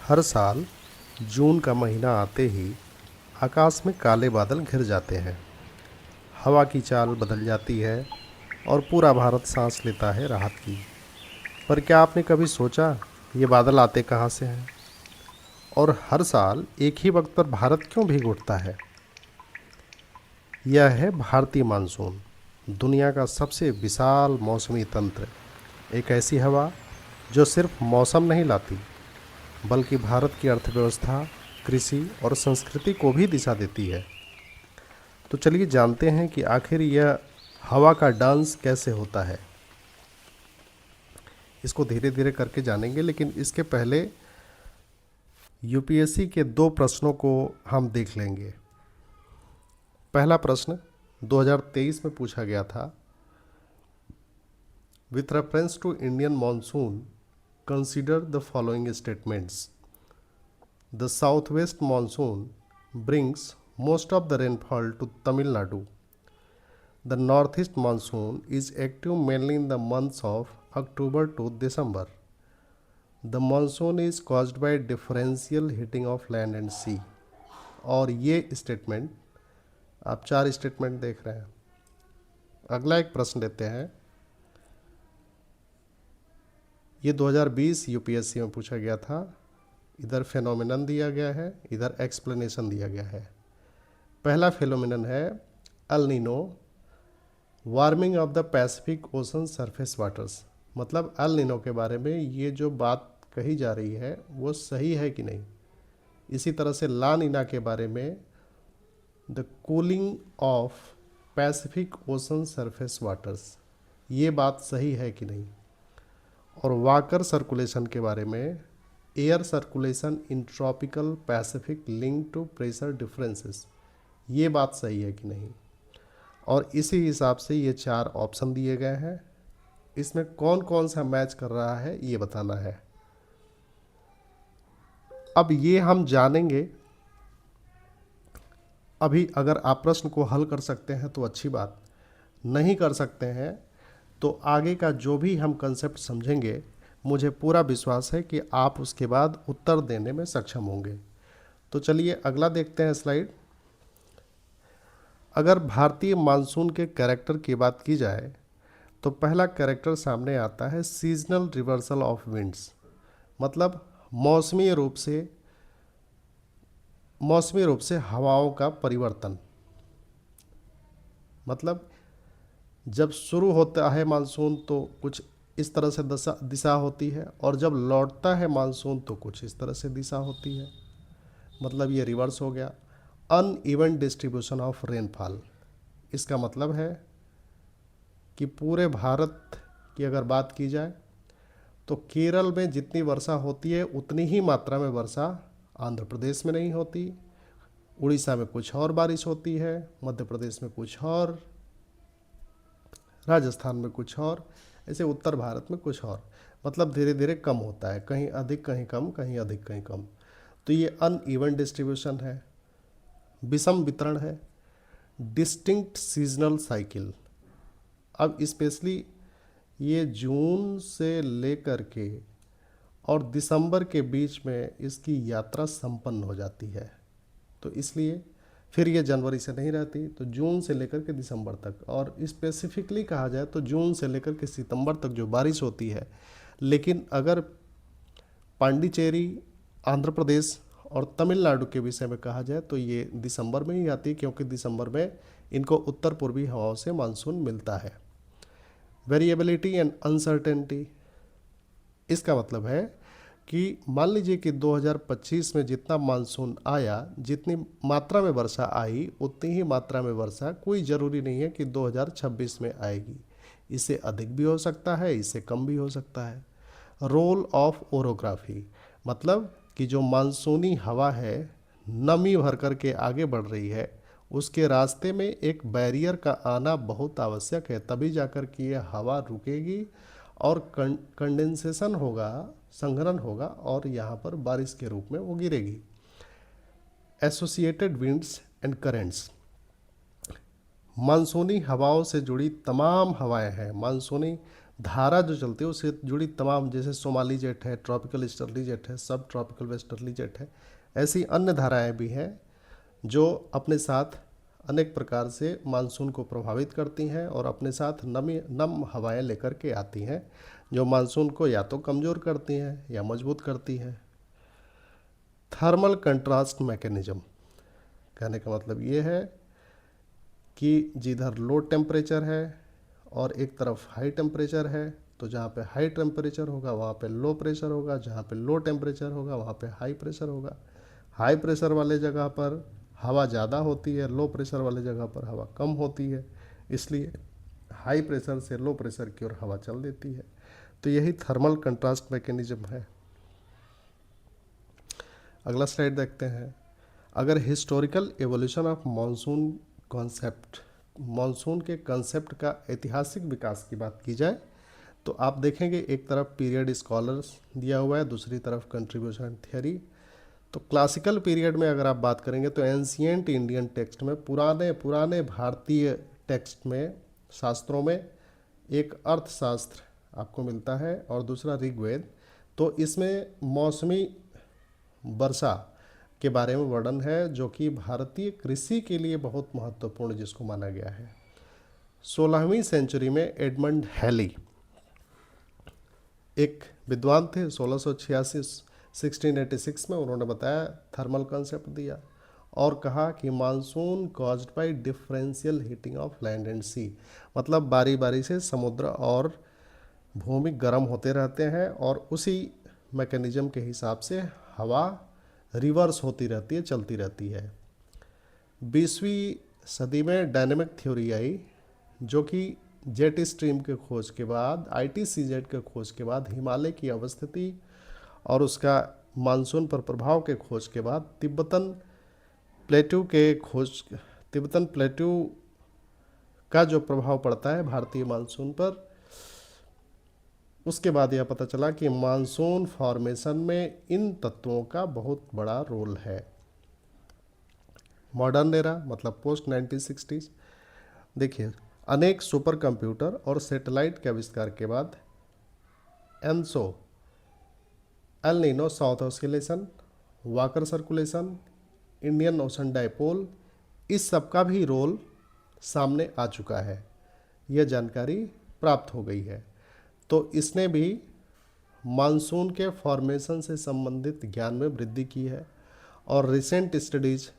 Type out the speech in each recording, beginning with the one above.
हर साल जून का महीना आते ही आकाश में काले बादल घिर जाते हैं। हवा की चाल बदल जाती है और पूरा भारत सांस लेता है राहत की। पर क्या आपने कभी सोचा ये बादल आते कहाँ से हैं और हर साल एक ही वक्त पर भारत क्यों भीग उठता है? यह है भारतीय मानसून, दुनिया का सबसे विशाल मौसमी तंत्र। एक ऐसी हवा जो सिर्फ मौसम नहीं लाती बल्कि भारत की अर्थव्यवस्था, कृषि और संस्कृति को भी दिशा देती है। तो चलिए जानते हैं कि आखिर यह हवा का डांस कैसे होता है। इसको धीरे धीरे करके जानेंगे, लेकिन इसके पहले यूपीएससी के दो प्रश्नों को हम देख लेंगे। पहला प्रश्न 2023 में पूछा गया था, with reference to Indian monsoon consider the following statements. The south west monsoon brings most of the rainfall to Tamil Nadu. The northeast monsoon is active mainly in the months of October to December. The monsoon is caused by differential heating of land and sea. और ये statement, आप चार statement देख रहे हैं। अगला एक प्रश्न लेते हैं। ये 2020 यूपीएससी में पूछा गया था। इधर फेनोमेनन दिया गया है, इधर एक्सप्लेनेशन दिया गया है। पहला फेनोमेनन है El Nino, warming of the Pacific ocean surface waters. मतलब अल नीनो के बारे में ये जो बात कही जा रही है वो सही है कि नहीं। इसी तरह से ला नीना के बारे में the cooling of Pacific ocean surface waters, ये बात सही है कि नहीं। और वाकर सर्कुलेशन के बारे में air circulation in tropical Pacific link to pressure differences, ये बात सही है कि नहीं। और इसी हिसाब से ये चार ऑप्शन दिए गए हैं, इसमें कौन कौन सा मैच कर रहा है ये बताना है। अब ये हम जानेंगे। अभी अगर आप प्रश्न को हल कर सकते हैं तो अच्छी बात, नहीं कर सकते हैं तो आगे का जो भी हम कंसेप्ट समझेंगे मुझे पूरा विश्वास है कि आप उसके बाद उत्तर देने में सक्षम होंगे। तो चलिए अगला देखते हैं स्लाइड। अगर भारतीय मानसून के कैरेक्टर की बात की जाए तो पहला कैरेक्टर सामने आता है सीजनल रिवर्सल ऑफ विंड्स। मतलब मौसमी रूप से हवाओं का परिवर्तन। मतलब जब शुरू होता है मानसून तो कुछ इस तरह से दिशा होती है, और जब लौटता है मानसून तो कुछ इस तरह से दिशा होती है। मतलब ये रिवर्स हो गया। अनइवन डिस्ट्रीब्यूशन ऑफ रेनफॉल, इसका मतलब है कि पूरे भारत की अगर बात की जाए तो केरल में जितनी वर्षा होती है उतनी ही मात्रा में वर्षा आंध्र प्रदेश में नहीं होती, उड़ीसा में कुछ और बारिश होती है, मध्य प्रदेश में कुछ और, राजस्थान में कुछ और, ऐसे उत्तर भारत में कुछ और। मतलब धीरे धीरे कम होता है, कहीं अधिक कहीं कम, कहीं अधिक कहीं कम। तो ये अनइवन डिस्ट्रीब्यूशन है, विषम वितरण है। डिस्टिंक्ट सीजनल साइकिल, अब स्पेशली ये जून से लेकर के और दिसंबर के बीच में इसकी यात्रा संपन्न हो जाती है। तो इसलिए फिर ये जनवरी से नहीं रहती, तो जून से लेकर के दिसंबर तक, और स्पेसिफिकली कहा जाए तो जून से लेकर के सितंबर तक जो बारिश होती है। लेकिन अगर पांडिचेरी, आंध्र प्रदेश और तमिलनाडु के विषय में कहा जाए तो ये दिसंबर में ही आती है, क्योंकि दिसंबर में इनको उत्तर पूर्वी हवाओं से मानसून मिलता है। वेरिएबिलिटी एंड अनसर्टेनिटी, इसका मतलब है कि मान लीजिए कि 2025 में जितना मानसून आया, जितनी मात्रा में वर्षा आई उतनी ही मात्रा में वर्षा कोई ज़रूरी नहीं है कि 2026 में आएगी। इससे अधिक भी हो सकता है, इससे कम भी हो सकता है। रोल ऑफ ओरोग्राफी, मतलब कि जो मानसूनी हवा है नमी भर कर के आगे बढ़ रही है, उसके रास्ते में एक बैरियर का आना बहुत आवश्यक है, तभी जाकर कि यह हवा रुकेगी और कंडेंसेशन होगा, संघनन होगा, और यहाँ पर बारिश के रूप में वो गिरेगी। एसोसिएटेड विंड्स एंड करेंट्स, मानसूनी हवाओं से जुड़ी तमाम हवाएं हैं। मानसूनी धारा जो चलती है उससे जुड़ी तमाम, जैसे सोमाली जेट है, ट्रॉपिकल ईस्टर्ली जेट है, सब ट्रॉपिकल वेस्टर्ली जेट है, ऐसी अन्य धाराएं भी हैं जो अपने साथ अनेक प्रकार से मानसून को प्रभावित करती हैं और अपने साथ नमी नम हवाएं लेकर के आती हैं, जो मानसून को या तो कमज़ोर करती हैं या मजबूत करती हैं। थर्मल कंट्रास्ट मैकेनिज्म, कहने का मतलब ये है कि जिधर लो टेम्परेचर है और एक तरफ हाई टेम्परेचर है, तो जहाँ पे हाई टेम्परेचर होगा वहाँ पे लो प्रेशर होगा, जहाँ पे लो टेम्परेचर होगा वहाँ पे हाई प्रेशर होगा। हाई प्रेशर वाले जगह पर हवा ज़्यादा होती है, लो प्रेशर वाले जगह पर हवा कम होती है, इसलिए हाई प्रेशर से लो प्रेशर की ओर हवा चल देती है। तो यही थर्मल कंट्रास्ट मैकेनिज्म है। अगला स्लाइड देखते हैं। अगर historical evolution of monsoon concept, monsoon के कंसेप्ट का ऐतिहासिक विकास की बात की जाए तो आप देखेंगे एक तरफ पीरियड स्कॉलर्स दिया हुआ है, दूसरी तरफ कंट्रीब्यूशन थियरी। तो क्लासिकल पीरियड में अगर आप बात करेंगे तो एंशियंट इंडियन टेक्स्ट में, पुराने पुराने भारतीय टेक्स्ट में, शास्त्रों में एक अर्थशास्त्र आपको मिलता है और दूसरा ऋग्वेद। तो इसमें मौसमी वर्षा के बारे में वर्णन है जो कि भारतीय कृषि के लिए बहुत महत्वपूर्ण जिसको माना गया है। 16वीं सेंचुरी में एडमंड हैली एक विद्वान थे, 1686 1686 में उन्होंने बताया, थर्मल कंसेप्ट दिया और कहा कि monsoon caused by differential heating of land and sea, मतलब बारी बारी से समुद्र और भूमि गर्म होते रहते हैं और उसी मैकेनिज्म के हिसाब से हवा रिवर्स होती रहती है, चलती रहती है। 20वीं सदी में डायनेमिक थ्योरी आई जो कि जेट स्ट्रीम के खोज के बाद, ITCZ के खोज के बाद, हिमालय की अवस्थिति और उसका मानसून पर प्रभाव के खोज के बाद, तिब्बतन प्लेट्यू का जो प्रभाव पड़ता है भारतीय मानसून पर, उसके बाद यह पता चला कि मानसून फॉर्मेशन में इन तत्वों का बहुत बड़ा रोल है। मॉडर्न एरा मतलब पोस्ट 1960s, देखिए अनेक सुपर कंप्यूटर और सैटेलाइट के आविष्कार के बाद ENSO, El Nino south oscillation, walker circulation, Indian ocean dipole, इस सब का भी रोल सामने आ चुका है, यह जानकारी प्राप्त हो गई है। तो इसने भी मानसून के फॉर्मेशन से संबंधित ज्ञान में वृद्धि की है और recent studies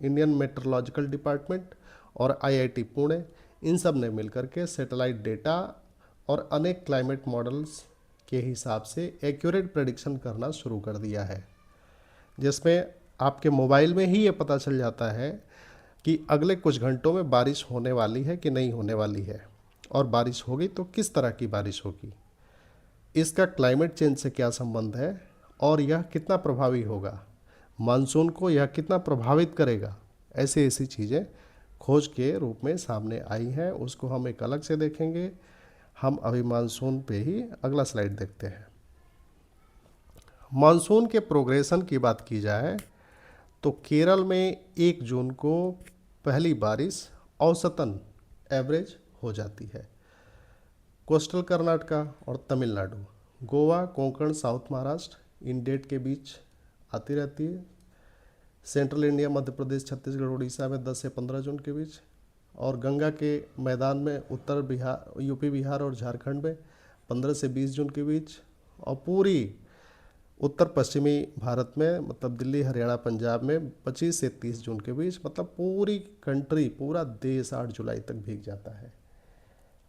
Indian meteorological department और IIT पुणे, इन सब ने मिलकर के सैटेलाइट डेटा और अनेक क्लाइमेट मॉडल्स के हिसाब से एक्यूरेट प्रेडिक्शन करना शुरू कर दिया है, जिसमें आपके मोबाइल में ही ये पता चल जाता है कि अगले कुछ घंटों में बारिश होने वाली है कि नहीं होने वाली है, और बारिश होगी तो किस तरह की बारिश होगी, इसका क्लाइमेट चेंज से क्या संबंध है और यह कितना प्रभावी होगा, मानसून को यह कितना प्रभावित करेगा। ऐसी ऐसी चीज़ें खोज के रूप में सामने आई हैं, उसको हम एक अलग से देखेंगे। हम अभी मानसून पे ही अगला स्लाइड देखते हैं। मानसून के प्रोग्रेशन की बात की जाए तो केरल में 1 जून को पहली बारिश औसतन एवरेज हो जाती है। कोस्टल कर्नाटका और तमिलनाडु, गोवा, कोंकण, साउथ महाराष्ट्र इन डेट के बीच आती रहती है। सेंट्रल इंडिया, मध्य प्रदेश, छत्तीसगढ़, उड़ीसा में 10 से 15 जून के बीच, और गंगा के मैदान में उत्तर बिहार, यूपी, बिहार और झारखंड में 15 से 20 जून के बीच, और पूरी उत्तर पश्चिमी भारत में मतलब दिल्ली, हरियाणा, पंजाब में 25 से 30 जून के बीच, मतलब पूरी कंट्री, पूरा देश 8 जुलाई तक भीग जाता है।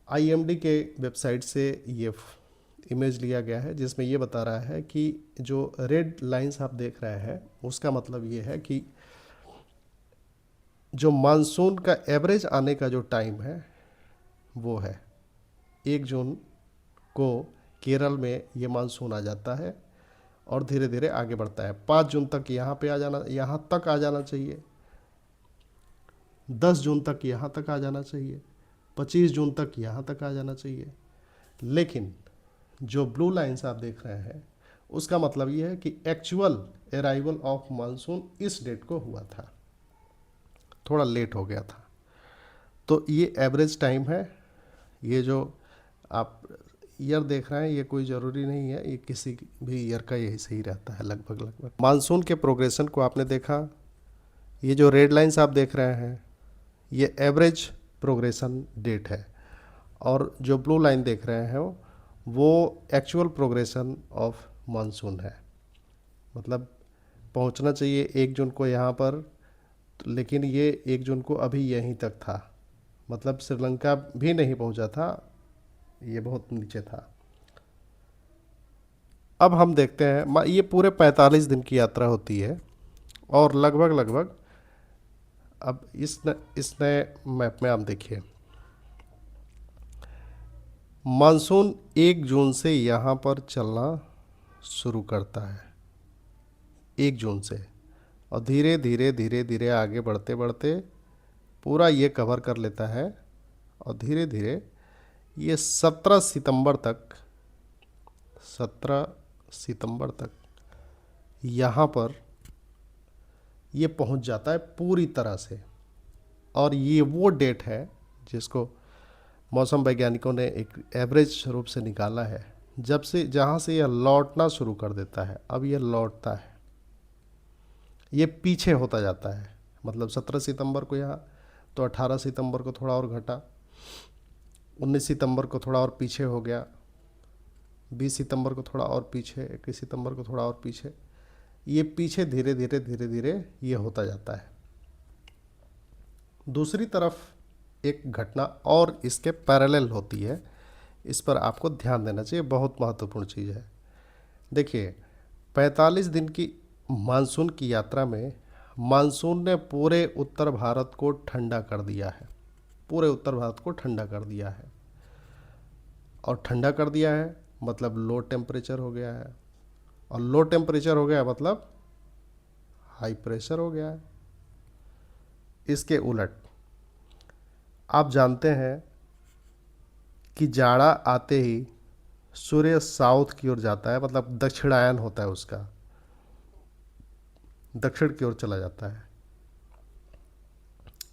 IMD के वेबसाइट से ये इमेज लिया गया है जिसमें ये बता रहा है कि जो रेड लाइंस आप देख रहे हैं उसका मतलब ये है कि जो मानसून का एवरेज आने का जो टाइम है वो है 1 जून को केरल में ये मानसून आ जाता है और धीरे धीरे आगे बढ़ता है। 5 जून तक यहाँ पे आ जाना, यहाँ तक आ जाना चाहिए, 10 जून तक यहाँ तक आ जाना चाहिए, 25 जून तक यहाँ तक आ जाना चाहिए। लेकिन जो ब्लू लाइंस आप देख रहे हैं उसका मतलब ये है कि एक्चुअल अराइवल ऑफ मानसून इस डेट को हुआ था, थोड़ा लेट हो गया था। तो ये एवरेज टाइम है, ये जो आप ईयर देख रहे हैं ये कोई ज़रूरी नहीं है, ये किसी भी ईयर का यही सही रहता है लगभग लगभग। मानसून के प्रोग्रेशन को आपने देखा, ये जो रेड लाइंस आप देख रहे हैं ये एवरेज प्रोग्रेशन डेट है, और जो ब्लू लाइन देख रहे हैं वो एक्चुअल प्रोग्रेशन ऑफ मानसून है। मतलब पहुंचना चाहिए 1 जून को यहाँ पर, लेकिन ये 1 जून को अभी यहीं तक था, मतलब श्रीलंका भी नहीं पहुंचा था, ये बहुत नीचे था। अब हम देखते हैं ये पूरे 45 दिन की यात्रा होती है, और लगभग लगभग अब इस नए मैप में आप देखिए, मानसून 1 जून से यहाँ पर चलना शुरू करता है, 1 जून से, और धीरे धीरे धीरे धीरे आगे बढ़ते बढ़ते पूरा ये कवर कर लेता है, और धीरे धीरे ये 17 सितंबर तक यहाँ पर ये पहुँच जाता है पूरी तरह से। और ये वो डेट है जिसको मौसम वैज्ञानिकों ने एक एवरेज रूप से निकाला है, जब से जहाँ से यह लौटना शुरू कर देता है। अब यह लौटता है, ये पीछे होता जाता है, मतलब 17 सितंबर को यहाँ, तो 18 सितंबर को थोड़ा और घटा, 19 सितंबर को थोड़ा और पीछे हो गया, 20 सितंबर को थोड़ा और पीछे, 21 सितंबर को थोड़ा और पीछे, ये पीछे धीरे धीरे धीरे धीरे ये होता जाता है। दूसरी तरफ एक घटना और इसके पैरेलल होती है, इस पर आपको ध्यान देना चाहिए, बहुत महत्वपूर्ण चीज़ है। देखिए 45 दिन की मानसून की यात्रा में मानसून ने पूरे उत्तर भारत को ठंडा कर दिया है, पूरे उत्तर भारत को ठंडा कर दिया है। और ठंडा कर दिया है मतलब लो टेम्परेचर हो गया है, और लो टेम्परेचर हो गया मतलब हाई प्रेशर हो गया है। इसके उलट आप जानते हैं कि जाड़ा आते ही सूर्य साउथ की ओर जाता है, मतलब दक्षिणायन होता है उसका, दक्षिण की ओर चला जाता है,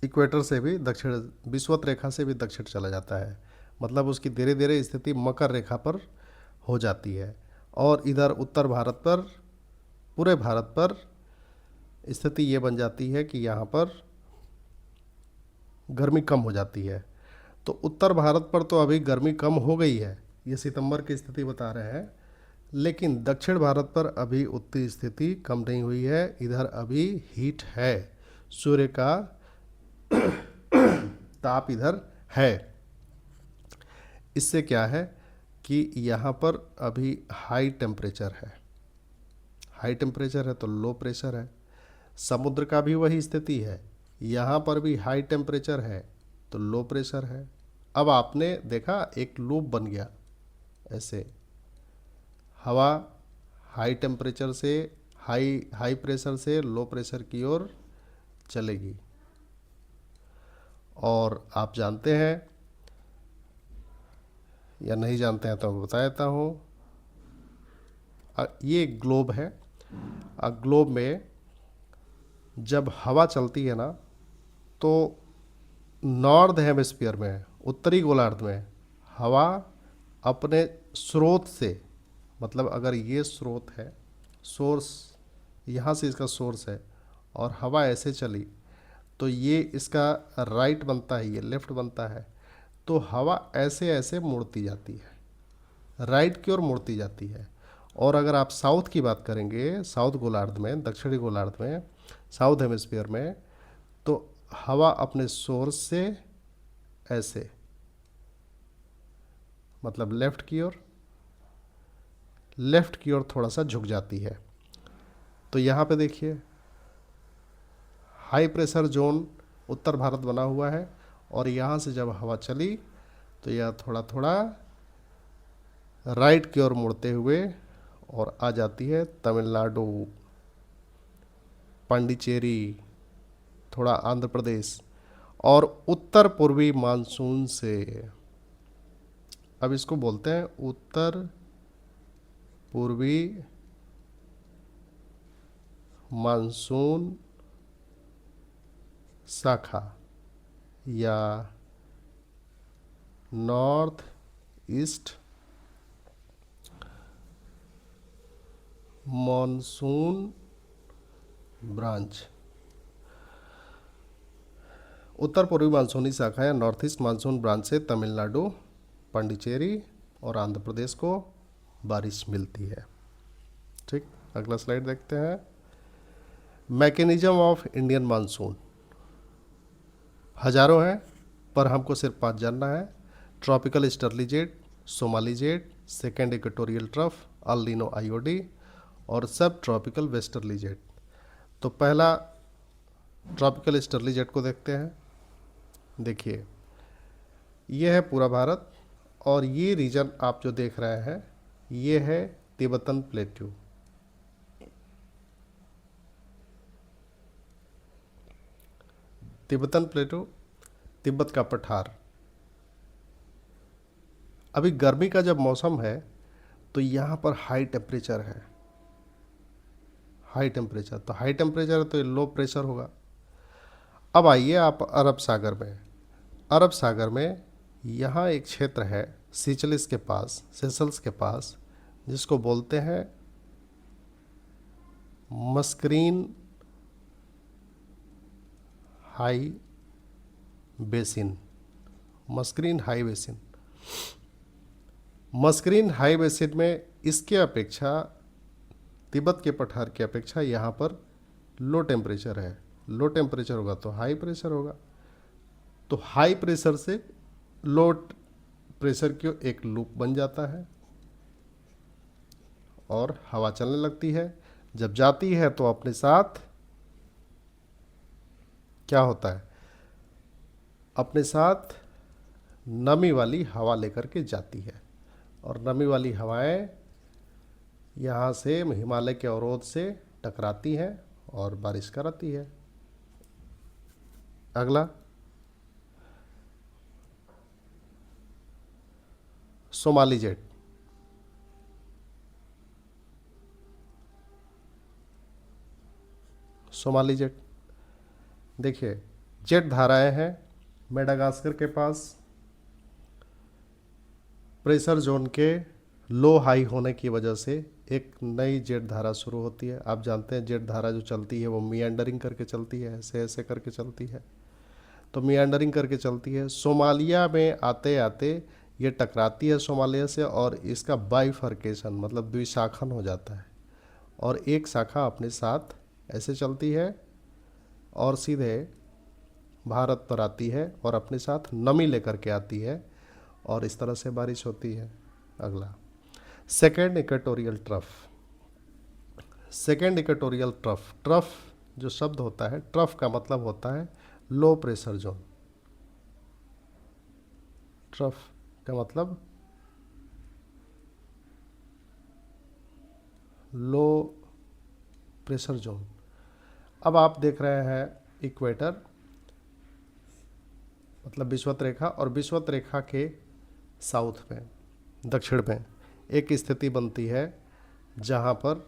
इक्वेटर से भी दक्षिण, विषुवत रेखा से भी दक्षिण चला जाता है, मतलब उसकी धीरे धीरे स्थिति मकर रेखा पर हो जाती है। और इधर उत्तर भारत पर, पूरे भारत पर स्थिति ये बन जाती है कि यहाँ पर गर्मी कम हो जाती है। तो उत्तर भारत पर तो अभी गर्मी कम हो गई है, ये सितंबर की स्थिति बता रहे हैं, लेकिन दक्षिण भारत पर अभी उतनी स्थिति कम नहीं हुई है, इधर अभी हीट है, सूर्य का ताप इधर है। इससे क्या है कि यहाँ पर अभी हाई टेम्परेचर है, हाई टेम्परेचर है तो लो प्रेशर है। समुद्र का भी वही स्थिति है, यहाँ पर भी हाई टेम्परेचर है तो लो प्रेशर है। अब आपने देखा एक लूप बन गया, ऐसे हवा हाई टेम्परेचर से हाई हाई प्रेशर से लो प्रेशर की ओर चलेगी। और आप जानते हैं या नहीं जानते हैं तो मैं बता देता हूँ, ये ग्लोब है, ग्लोब में जब हवा चलती है ना, तो नॉर्थ हेमिस्फीयर में, उत्तरी गोलार्ध में हवा अपने स्रोत से, मतलब अगर ये स्रोत है, सोर्स, यहाँ से इसका सोर्स है, और हवा ऐसे चली तो ये इसका राइट बनता है, ये लेफ्ट बनता है, तो हवा ऐसे ऐसे मुड़ती जाती है, राइट की ओर मुड़ती जाती है। और अगर आप साउथ की बात करेंगे, साउथ गोलार्ध में, दक्षिणी गोलार्ध में, साउथ हेमिस्फीयर में, तो हवा अपने सोर्स से ऐसे, मतलब लेफ्ट की ओर थोड़ा सा झुक जाती है। तो यहाँ पे देखिए हाई प्रेशर जोन उत्तर भारत बना हुआ है, और यहाँ से जब हवा चली तो यह थोड़ा थोड़ा राइट की ओर मुड़ते हुए और आ जाती है तमिलनाडु, पांडिचेरी, थोड़ा आंध्र प्रदेश, और उत्तर पूर्वी मानसून से, अब इसको बोलते हैं उत्तर पूर्वी मानसून शाखा या नॉर्थ ईस्ट मॉनसून ब्रांच। उत्तर पूर्वी मानसूनी शाखा या नॉर्थ ईस्ट मानसून ब्रांच से तमिलनाडु, पांडिचेरी और आंध्र प्रदेश को बारिश मिलती है। ठीक, अगला स्लाइड देखते हैं। Mechanism of Indian monsoon. हजारों हैं पर हमको सिर्फ 5 जानना है। Tropical स्टर्ली jet, Somali jet, second equatorial trough, El Nino IOD और सब ट्रॉपिकल वेस्टर्ली जेट। तो पहला ट्रॉपिकल स्टर्ली जेट को देखते हैं। देखिए, ये है पूरा भारत और ये रीजन आप जो देख रहे हैं ये है तिब्बतन प्लेट्यू। तिब्बतन प्लेटू, तिब्बत का पठार। अभी गर्मी का जब मौसम है तो यहाँ पर हाई टेम्परेचर है, हाई टेम्परेचर। तो हाई टेम्परेचर है तो ये लो प्रेशर होगा। अब आइए आप अरब सागर में। अरब सागर में यहाँ एक क्षेत्र है सीचलिस के पास, सेशल्स के पास, जिसको बोलते हैं Mascarene high basin. Mascarene high basin. Mascarene high basin में इसके अपेक्षा, तिब्बत के पठार की अपेक्षा यहाँ पर लो टेम्परेचर है। लो टेम्परेचर होगा तो हाई प्रेशर होगा। तो हाई प्रेशर से लो प्रेशर की एक लूप बन जाता है और हवा चलने लगती है। जब जाती है तो अपने साथ क्या होता है, अपने साथ नमी वाली हवा लेकर के जाती है और नमी वाली हवाएं यहाँ से हिमालय के अवरोध से टकराती हैं और बारिश कराती है। अगला सोमाली जेट। सोमाली जेट देखिए, जेट धाराएं हैं मेडागास्कर के पास। प्रेशर जोन के लो हाई होने की वजह से एक नई जेट धारा शुरू होती है। आप जानते हैं जेट धारा जो चलती है वो मियांडरिंग करके चलती है, ऐसे ऐसे करके चलती है। तो मियांडरिंग करके चलती है। सोमालिया में आते आते ये टकराती है सोमालिया से और इसका बाइफर्केशन मतलब द्विशाखन हो जाता है और एक शाखा अपने साथ ऐसे चलती है और सीधे भारत पर आती है और अपने साथ नमी लेकर के आती है और इस तरह से बारिश होती है। अगला second equatorial trough. Second equatorial trough. Trough जो शब्द होता है, ट्रफ का मतलब होता है लो प्रेशर जोन। ट्रफ का मतलब लो प्रेशर जोन। अब आप देख रहे हैं इक्वेटर मतलब विषुवत रेखा, और विषुवत रेखा के साउथ में, दक्षिण में एक स्थिति बनती है जहाँ पर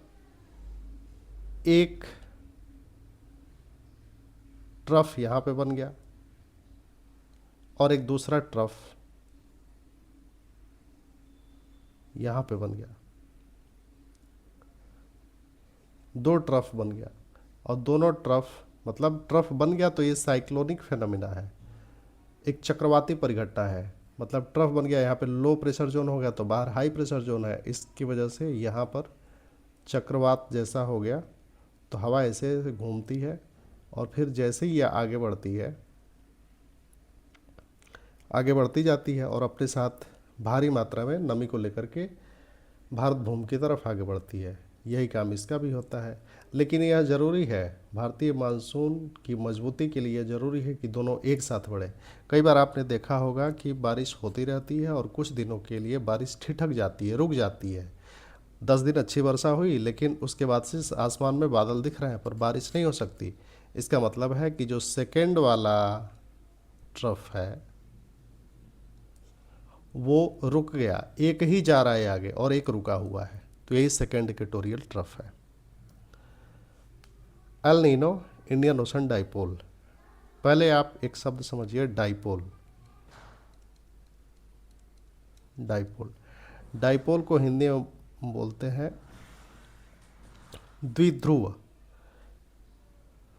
एक ट्रफ यहाँ पे बन गया और एक दूसरा ट्रफ यहाँ पे बन गया। दो ट्रफ बन गया और दोनों ट्रफ मतलब ट्रफ बन गया तो ये साइक्लोनिक फेनोमिना है, एक चक्रवाती परिघटना है। मतलब ट्रफ बन गया, यहाँ पे लो प्रेशर जोन हो गया तो बाहर हाई प्रेशर जोन है, इसकी वजह से यहाँ पर चक्रवात जैसा हो गया। तो हवा ऐसे घूमती है और फिर जैसे ही यह आगे बढ़ती है, आगे बढ़ती जाती है और अपने साथ भारी मात्रा में नमी को लेकर के भारत भूमि की तरफ आगे बढ़ती है। यही काम इसका भी होता है। लेकिन यह ज़रूरी है, भारतीय मानसून की मजबूती के लिए ज़रूरी है कि दोनों एक साथ बढ़े। कई बार आपने देखा होगा कि बारिश होती रहती है और कुछ दिनों के लिए बारिश ठिठक जाती है, रुक जाती है। 10 दिन अच्छी वर्षा हुई लेकिन उसके बाद से आसमान में बादल दिख रहे हैं पर बारिश नहीं हो सकती। इसका मतलब है कि जो सेकेंड वाला ट्रफ है वो रुक गया, एक ही जा रहा है आगे और एक रुका हुआ है, तो यही सेकेंड इक्वेटोरियल ट्रफ है। El Nino Indian ocean dipole. पहले आप एक शब्द समझिए, डाइपोल। डाइपोल, डाइपोल को हिंदी में बोलते हैं द्विध्रुव,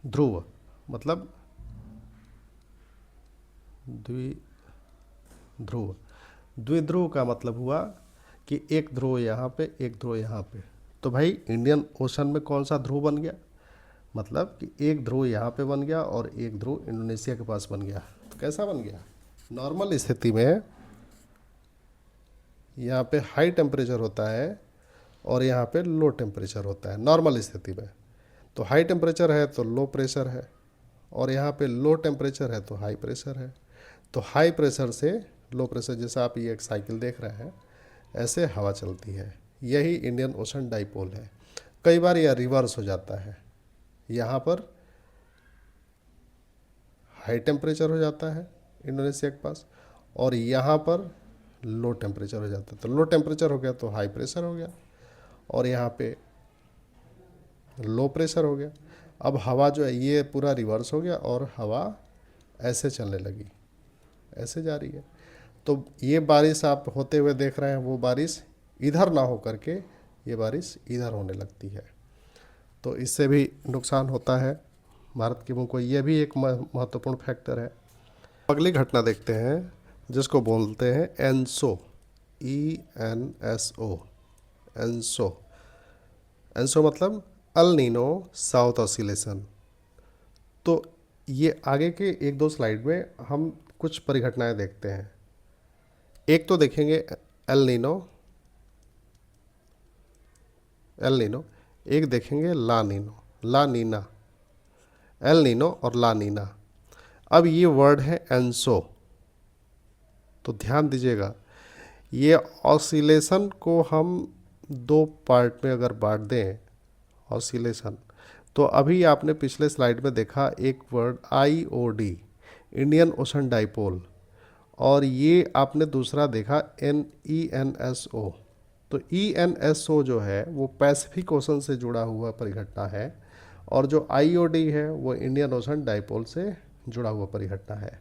ध्रुव मतलब द्विध्रुव, द्विध्रुव का मतलब हुआ कि एक ध्रुव यहाँ पे एक ध्रुव यहाँ पे। तो भाई इंडियन ओशन में कौन सा ध्रुव बन गया, मतलब कि एक ध्रुव यहाँ पे बन गया और एक ध्रुव इंडोनेशिया के पास बन गया। तो कैसा बन गया, नॉर्मल स्थिति में यहाँ पे हाई टेम्परेचर होता है और यहाँ पे लो टेम्परेचर होता है नॉर्मल स्थिति में। तो हाई टेम्परेचर है तो लो प्रेशर है, और यहाँ पे लो टेम्परेचर है तो हाई प्रेशर है। तो हाई प्रेशर से लो प्रेशर, जैसा आप ये एक साइकिल देख रहे हैं, ऐसे हवा चलती है। यही इंडियन ओशन डाइपोल है। कई बार यह रिवर्स हो जाता है, यहाँ पर हाई टेम्परेचर हो जाता है इंडोनेशिया के पास, और यहाँ पर लो टेम्परेचर हो जाता है। तो लो टेम्परेचर हो गया तो हाई प्रेशर हो गया, और यहाँ पे लो प्रेशर हो गया। अब हवा जो है ये पूरा रिवर्स हो गया और हवा ऐसे चलने लगी, ऐसे जा रही है। तो ये बारिश आप होते हुए देख रहे हैं, वो बारिश इधर ना हो करके ये बारिश इधर होने लगती है। तो इससे भी नुकसान होता है भारत के मुंह को, ये भी एक महत्वपूर्ण फैक्टर है। अगली घटना देखते हैं जिसको बोलते हैं एनसो, ENSO, एनसो। एनसो मतलब अल नीनो साउथ ऑसिलेशन। तो ये आगे के एक दो स्लाइड में हम कुछ परिघटनाएं देखते हैं। एक तो देखेंगे एल नीनो, एल नीनो, एक देखेंगे ला नीनो, ला नीना। एल नीनो और ला नीना। अब ये वर्ड है एनसो, तो ध्यान दीजिएगा, ये ऑसिलेशन को हम दो पार्ट में अगर बांट दें ऑसिलेशन, तो अभी आपने पिछले स्लाइड में देखा एक word IOD, Indian ocean dipole, और ये आपने दूसरा देखा ENSO। तो ENSO जो है वो पैसिफिक ओशन से जुड़ा हुआ परिघटना है, और जो IOD है वो इंडियन ओशन डाइपोल से जुड़ा हुआ परिघटना है।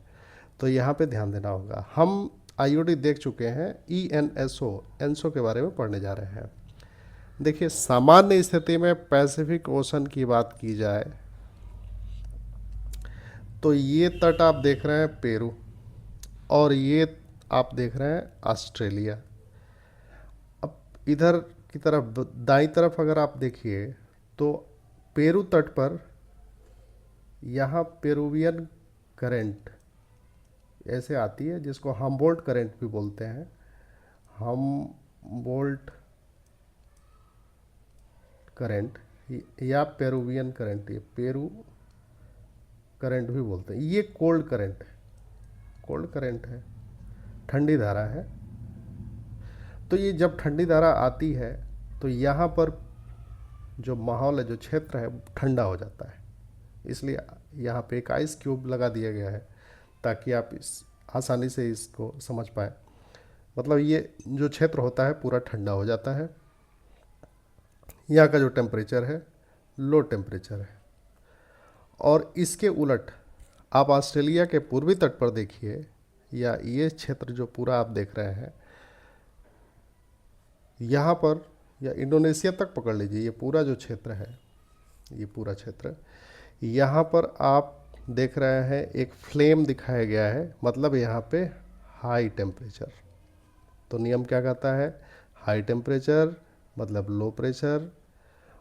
तो यहाँ पे ध्यान देना होगा। हम IOD देख चुके हैं, ENSO, एनसो के बारे में पढ़ने जा रहे हैं। देखिए, सामान्य स्थिति में पैसिफिक ओशन की बात की जाए तो ये तट आप देख रहे हैं पेरू, और ये आप देख रहे हैं ऑस्ट्रेलिया। अब इधर की तरफ दाईं तरफ अगर आप देखिए तो पेरू तट पर यहाँ पेरुवियन करंट ऐसे आती है, जिसको हम्बोल्ट करंट भी बोलते हैं। हम्बोल्ट करंट या पेरुवियन करंट, ये पेरू करंट भी बोलते हैं। ये कोल्ड करंट है, कोल्ड करंट है, ठंडी धारा है। तो ये जब ठंडी धारा आती है तो यहाँ पर जो माहौल है, जो क्षेत्र है, ठंडा हो जाता है। इसलिए यहाँ पे एक आइस क्यूब लगा दिया गया है ताकि आप इस आसानी से इसको समझ पाए। मतलब ये जो क्षेत्र होता है पूरा ठंडा हो जाता है। यहाँ का जो टेम्परेचर है लो टेम्परेचर है। और इसके उलट आप ऑस्ट्रेलिया के पूर्वी तट पर देखिए, या ये क्षेत्र जो पूरा आप देख रहे हैं यहाँ पर, या इंडोनेशिया तक पकड़ लीजिए, ये पूरा जो क्षेत्र है, ये पूरा क्षेत्र, यहाँ पर आप देख रहे हैं एक फ्लेम दिखाया गया है, मतलब यहाँ पे हाई टेम्परेचर। तो नियम क्या कहता है, हाई टेम्परेचर मतलब लो प्रेशर,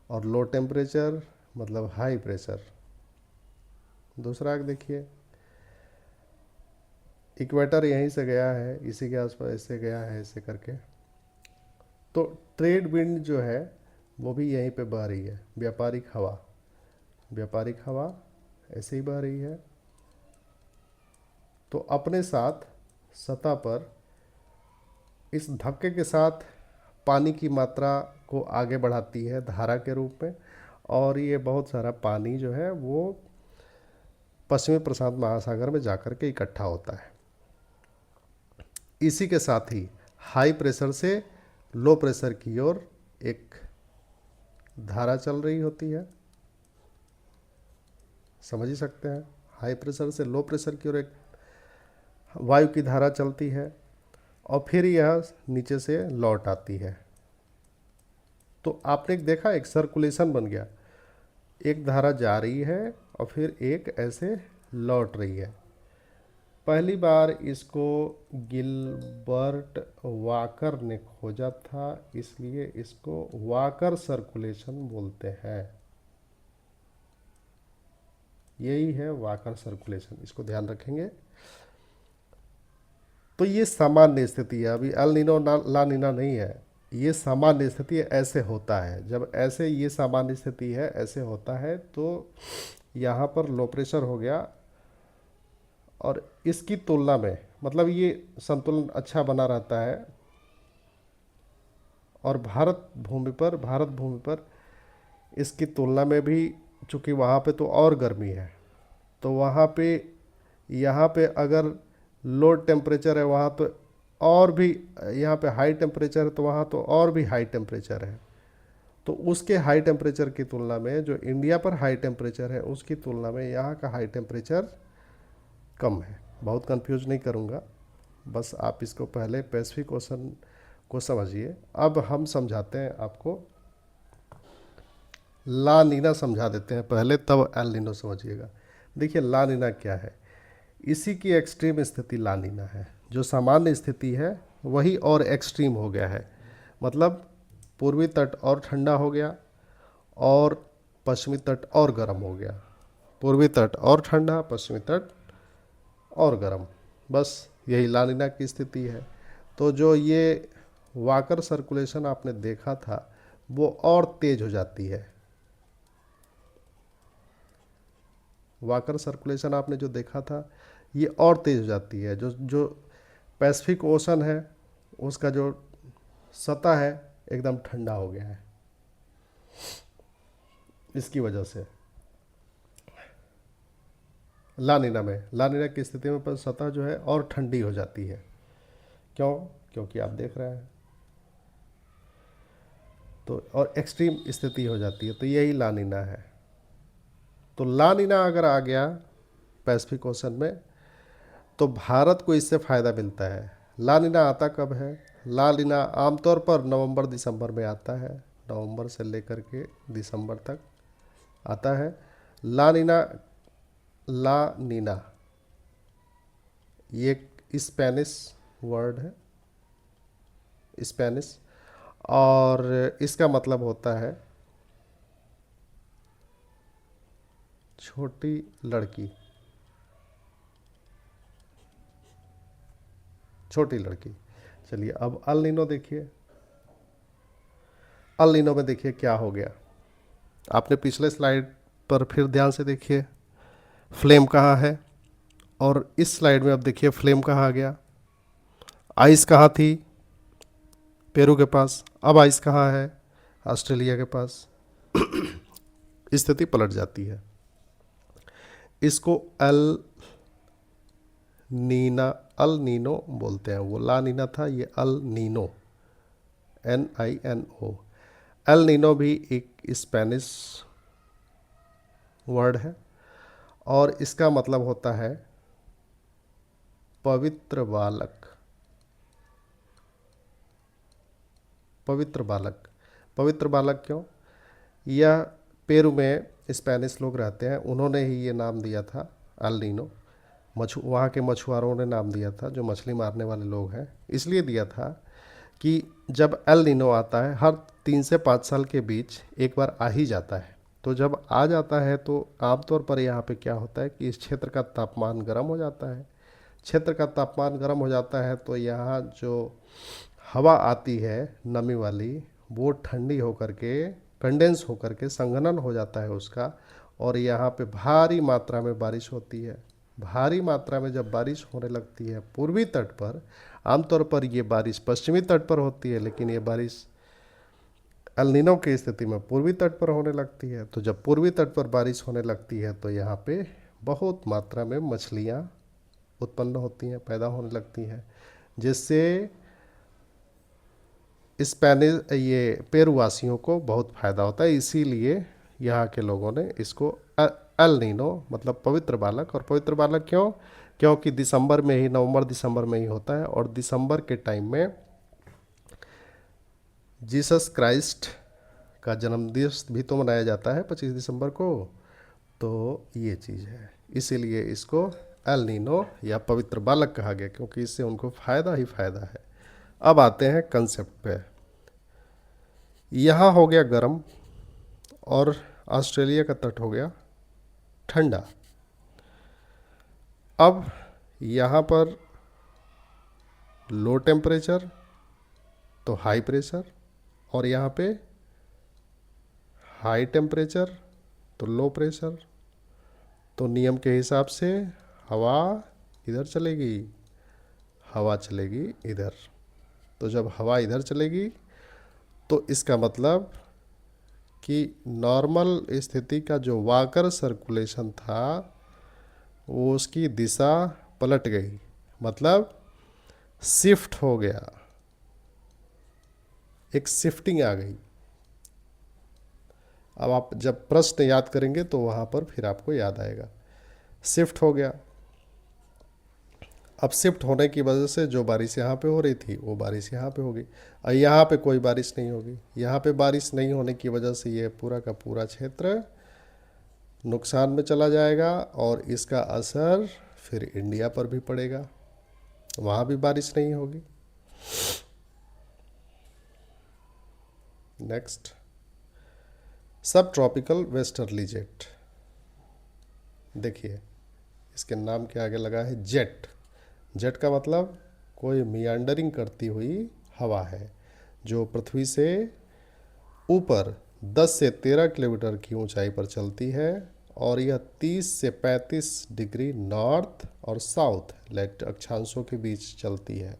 और लो टेम्परेचर मतलब हाई प्रेशर। दूसरा देखिए, इक्वेटर यहीं से गया है, इसी के आसपास ऐसे गया है, ऐसे करके। तो ट्रेड विंड जो है वो भी यहीं पे बह रही है, व्यापारिक हवा, व्यापारिक हवा ऐसे ही बह रही है। तो अपने साथ सतह पर इस धक्के के साथ पानी की मात्रा को आगे बढ़ाती है धारा के रूप में, और ये बहुत सारा पानी जो है वो पश्चिमी प्रशांत महासागर में जाकर के इकट्ठा होता है। इसी के साथ ही हाई प्रेशर से लो प्रेशर की ओर एक धारा चल रही होती है, समझ ही सकते हैं। हाई प्रेशर से लो प्रेशर की ओर एक वायु की धारा चलती है, और फिर यह नीचे से लौट आती है। तो आपने देखा एक सर्कुलेशन बन गया, एक धारा जा रही है और फिर एक ऐसे लौट रही है। पहली बार इसको गिलबर्ट वाकर ने खोजा था, इसलिए इसको वाकर सर्कुलेशन बोलते हैं। यही है वाकर सर्कुलेशन, इसको ध्यान रखेंगे। तो ये सामान्य स्थिति है, अभी अल नीनो ला नीना नहीं है, ये सामान्य स्थिति है, ऐसे होता है। जब ऐसे ये सामान्य स्थिति है, ऐसे होता है, तो यहाँ पर लो प्रेशर हो गया और इसकी तुलना में मतलब ये संतुलन अच्छा बना रहता है। और भारत भूमि पर इसकी तुलना में भी, चूंकि वहाँ पे तो और गर्मी है, तो वहाँ पे यहाँ पे अगर लो टेम्परेचर है वहाँ तो और भी, यहाँ पे हाई टेम्परेचर है तो वहाँ तो और भी हाई टेम्परेचर है। तो उसके हाई टेम्परेचर की तुलना में, जो इंडिया पर हाई टेम्परेचर है उसकी तुलना में यहाँ का हाई टेम्परेचर कम है। बहुत कंफ्यूज नहीं करूँगा, बस आप इसको पहले पैसिफिक ओशन को समझिए। अब हम समझाते हैं आपको, ला नीना समझा देते हैं पहले, तब एल नीनो समझिएगा। देखिए ला नीना क्या है, इसी की एक्सट्रीम स्थिति ला नीना है। जो सामान्य स्थिति है वही और एक्सट्रीम हो गया है, मतलब पूर्वी तट और ठंडा हो गया और पश्चिमी तट और गर्म हो गया। पूर्वी तट और ठंडा, पश्चिमी तट और गर्म, बस यही ला नीना की स्थिति है। तो जो ये वाकर सर्कुलेशन आपने देखा था वो और तेज हो जाती है। वाकर सर्कुलेशन आपने जो देखा था ये और तेज हो जाती है। जो जो पैसिफिक ओशन है उसका जो सतह है एकदम ठंडा हो गया है इसकी वजह से। लानिना की स्थिति में पर सतह जो है और ठंडी हो जाती है। क्यों? क्योंकि आप देख रहे हैं, तो और एक्सट्रीम स्थिति हो जाती है, तो यही लानिना है। तो लानिना अगर आ गया पैसिफिक ओशन में तो भारत को इससे फ़ायदा मिलता है। लानिना आता कब है? लानिना आमतौर पर नवंबर दिसंबर में आता है, नवंबर से लेकर के दिसंबर तक आता है। लानिना लानिना ये स्पेनिश वर्ड है, स्पेनिश, और इसका मतलब होता है छोटी लड़की, छोटी लड़की। चलिए अब अल नीनो देखिए। अल नीनो में देखिए क्या हो गया। आपने पिछले स्लाइड पर फिर ध्यान से देखिए, फ्लेम कहाँ है, और इस स्लाइड में अब देखिए फ्लेम कहाँ आ गया। आइस कहाँ थी? पेरू के पास। अब आइस कहाँ है? ऑस्ट्रेलिया के पास। स्थिति पलट जाती है। इसको अल नीनो बोलते हैं। वो ला नीना था, ये El Nino, NINO। El Nino भी एक स्पेनिश वर्ड है और इसका मतलब होता है पवित्र बालक। पवित्र बालक, पवित्र बालक क्यों? यह पेरू में स्पेनिश लोग रहते हैं, उन्होंने ही ये नाम दिया था अल नीनो। वहाँ के मछुआरों ने नाम दिया था, जो मछली मारने वाले लोग हैं, इसलिए दिया था कि जब एल नीनो आता है हर 3 से 5 साल के बीच एक बार आ ही जाता है। तो जब आ जाता है तो आमतौर पर यहाँ पे क्या होता है कि इस क्षेत्र का तापमान गर्म हो जाता है। क्षेत्र का तापमान गर्म हो जाता है तो यहाँ जो हवा आती है नमी वाली, वो ठंडी होकर के कंडेंस होकर के संघनन हो जाता है उसका, और यहाँ पे भारी मात्रा में बारिश होती है। भारी मात्रा में जब बारिश होने लगती है पूर्वी तट पर, आमतौर पर ये बारिश पश्चिमी तट पर होती है, लेकिन ये बारिश एल नीनो की स्थिति में पूर्वी तट पर होने लगती है। तो जब पूर्वी तट पर बारिश होने लगती है तो यहाँ पे बहुत मात्रा में मछलियाँ उत्पन्न होती हैं, पैदा होने लगती हैं, जिससे स्पेनिश ये पेरुवासियों को बहुत फ़ायदा होता है। इसीलिए यहाँ के लोगों ने इसको एल नीनो मतलब पवित्र बालक। और पवित्र बालक क्यों? क्योंकि दिसंबर में ही, नवंबर दिसंबर में ही होता है, और दिसंबर के टाइम में जीसस क्राइस्ट का जन्मदिवस भी तो मनाया जाता है 25 दिसंबर को। तो ये चीज़ है, इसीलिए इसको एल नीनो या पवित्र बालक कहा गया, क्योंकि इससे उनको फ़ायदा ही फ़ायदा है। अब आते हैं कंसेप्ट पे। यहाँ हो गया गर्म और ऑस्ट्रेलिया का तट हो गया ठंडा। अब यहाँ पर लो टेम्परेचर तो हाई प्रेशर, और यहाँ पे हाई टेम्परेचर तो लो प्रेशर। तो नियम के हिसाब से हवा इधर चलेगी, हवा चलेगी इधर। तो जब हवा इधर चलेगी तो इसका मतलब कि नॉर्मल स्थिति का जो वाकर सर्कुलेशन था वो उसकी दिशा पलट गई, मतलब शिफ्ट हो गया, एक शिफ्टिंग आ गई। अब आप जब प्रश्न याद करेंगे तो वहाँ पर फिर आपको याद आएगा। शिफ्ट हो गया। अब शिफ्ट होने की वजह से जो बारिश यहाँ पे हो रही थी वो बारिश यहाँ पे होगी, और यहाँ पे कोई बारिश नहीं होगी। यहाँ पे बारिश नहीं होने की वजह से ये पूरा का पूरा क्षेत्र नुकसान में चला जाएगा, और इसका असर फिर इंडिया पर भी पड़ेगा, वहाँ भी बारिश नहीं होगी। नेक्स्ट, सब ट्रॉपिकल वेस्टर्ली जेट। देखिए इसके नाम के आगे लगा है जेट। जेट का मतलब कोई मियांडरिंग करती हुई हवा है जो पृथ्वी से ऊपर 10 से 13 किलोमीटर की ऊंचाई पर चलती है, और यह 30 से 35 डिग्री नॉर्थ और साउथ लैट अक्षांशों के बीच चलती है।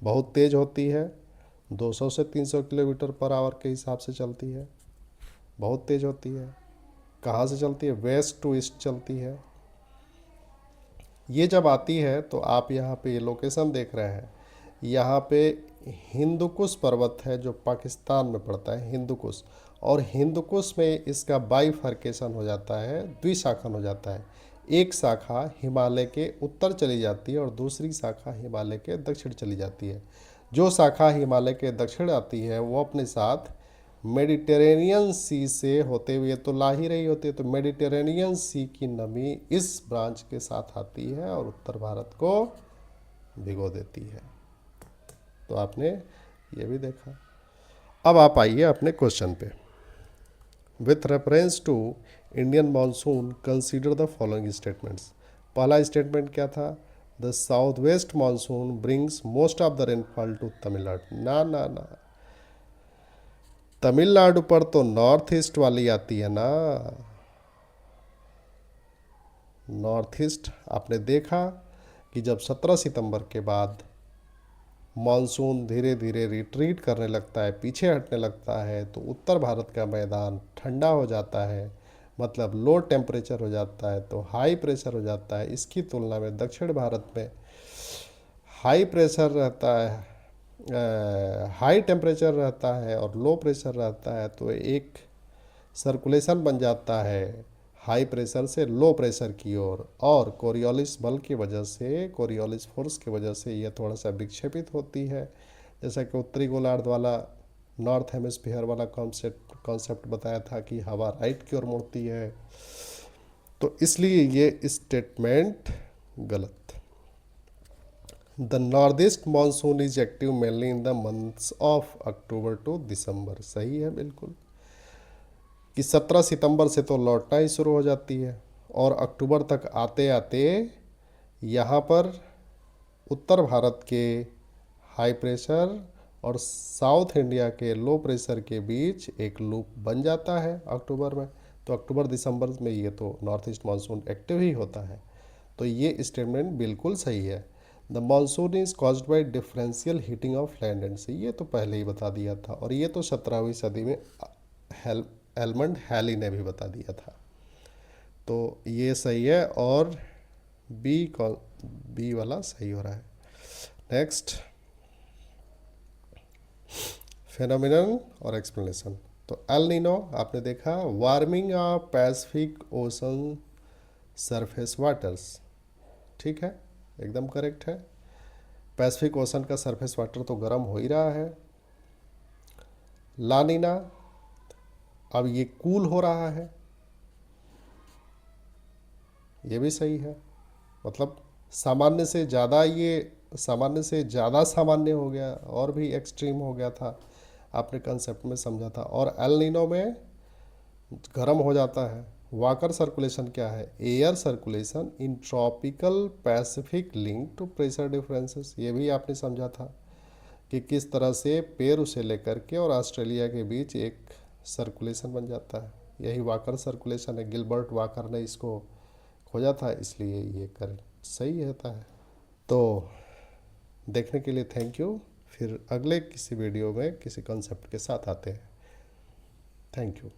बहुत तेज़ होती है, 200 से 300 किलोमीटर पर आवर के हिसाब से चलती है, बहुत तेज़ होती है। कहाँ से चलती है? वेस्ट टू ईस्ट चलती है। ये जब आती है तो आप यहाँ पे ये लोकेशन देख रहे हैं, यहाँ पे हिंदुकुश पर्वत है जो पाकिस्तान में पड़ता है, हिंदुकुश। और हिंदुकुश में इसका बाइफर्केशन हो जाता है, द्विशाखन हो जाता है। एक शाखा हिमालय के उत्तर चली जाती है और दूसरी शाखा हिमालय के दक्षिण चली जाती है। जो शाखा हिमालय के दक्षिण आती है वो अपने साथ मेडिटेरेनियन सी से होते हुए तो ला ही रही होती है, तो मेडिटेरेनियन सी की नमी इस ब्रांच के साथ आती है और उत्तर भारत को भिगो देती है। तो आपने ये भी देखा। अब आप आइए अपने क्वेश्चन पे। With reference to Indian monsoon consider the following statements. पहला स्टेटमेंट क्या था? The south west monsoon brings most of the rainfall to Tamil Nadu. ना ना ना, तमिलनाडु पर तो नॉर्थ ईस्ट वाली आती है ना। नॉर्थ ईस्ट आपने देखा कि जब 17 सितंबर के बाद मानसून धीरे धीरे रिट्रीट करने लगता है, पीछे हटने लगता है, तो उत्तर भारत का मैदान ठंडा हो जाता है, मतलब लो टेम्परेचर हो जाता है, तो हाई प्रेशर हो जाता है। इसकी तुलना में दक्षिण भारत में हाई प्रेशर रहता है, हाई टेम्परेचर रहता है और लो प्रेशर रहता है, तो एक सर्कुलेशन बन जाता है हाई प्रेशर से लो प्रेशर की ओर। और कोरियोलिस बल की वजह से, कोरियोलिस फोर्स की वजह से ये थोड़ा सा विक्षेपित होती है। जैसा कि उत्तरी गोलार्ध वाला, नॉर्थ हेमिस्फीयर वाला कॉन्सेप्ट बताया था कि हवा राइट की ओर मुड़ती है, तो इसलिए ये स्टेटमेंट गलत। The north east monsoon is active mainly in the months of October to December. सही है बिल्कुल, कि 17 सितंबर से तो लौटना ही शुरू हो जाती है, और अक्टूबर तक आते आते यहाँ पर उत्तर भारत के हाई प्रेशर और साउथ इंडिया के लो प्रेशर के बीच एक लूप बन जाता है अक्टूबर में। तो अक्टूबर दिसंबर में ये तो नॉर्थ ईस्ट मानसून एक्टिव ही होता है। तो ये स्टेटमेंट बिल्कुल सही है। The monsoon is caused by differential heating of land and sea, ये तो पहले ही बता दिया था, और ये तो 17वीं सदी में एलमंड हैली ने भी बता दिया था। तो ये सही है, और बी वाला सही हो रहा है। नेक्स्ट, फेनोमेनन और एक्सप्लेनेशन। तो एल नीनो आपने देखा, warming of Pacific ocean surface waters. ठीक है, एकदम करेक्ट है। पैसिफिक ओशन का सरफेस वाटर तो गर्म हो ही रहा है। लानीना, अब ये कूल हो रहा है, ये भी सही है। मतलब सामान्य से ज़्यादा, ये सामान्य से ज़्यादा सामान्य हो गया, और भी एक्सट्रीम हो गया था, आपने कंसेप्ट में समझा था। और एल नीनो में गर्म हो जाता है। वाकर सर्कुलेशन क्या है? Air circulation in tropical Pacific link to pressure differences, ये भी आपने समझा था कि किस तरह से पेरू से लेकर के और ऑस्ट्रेलिया के बीच एक सर्कुलेशन बन जाता है। यही वाकर सर्कुलेशन है। गिलबर्ट वाकर ने इसको खोजा था, इसलिए ये कर सही रहता है। तो देखने के लिए थैंक यू। फिर अगले किसी वीडियो में किसी कॉन्सेप्ट के साथ आते हैं। Thank you.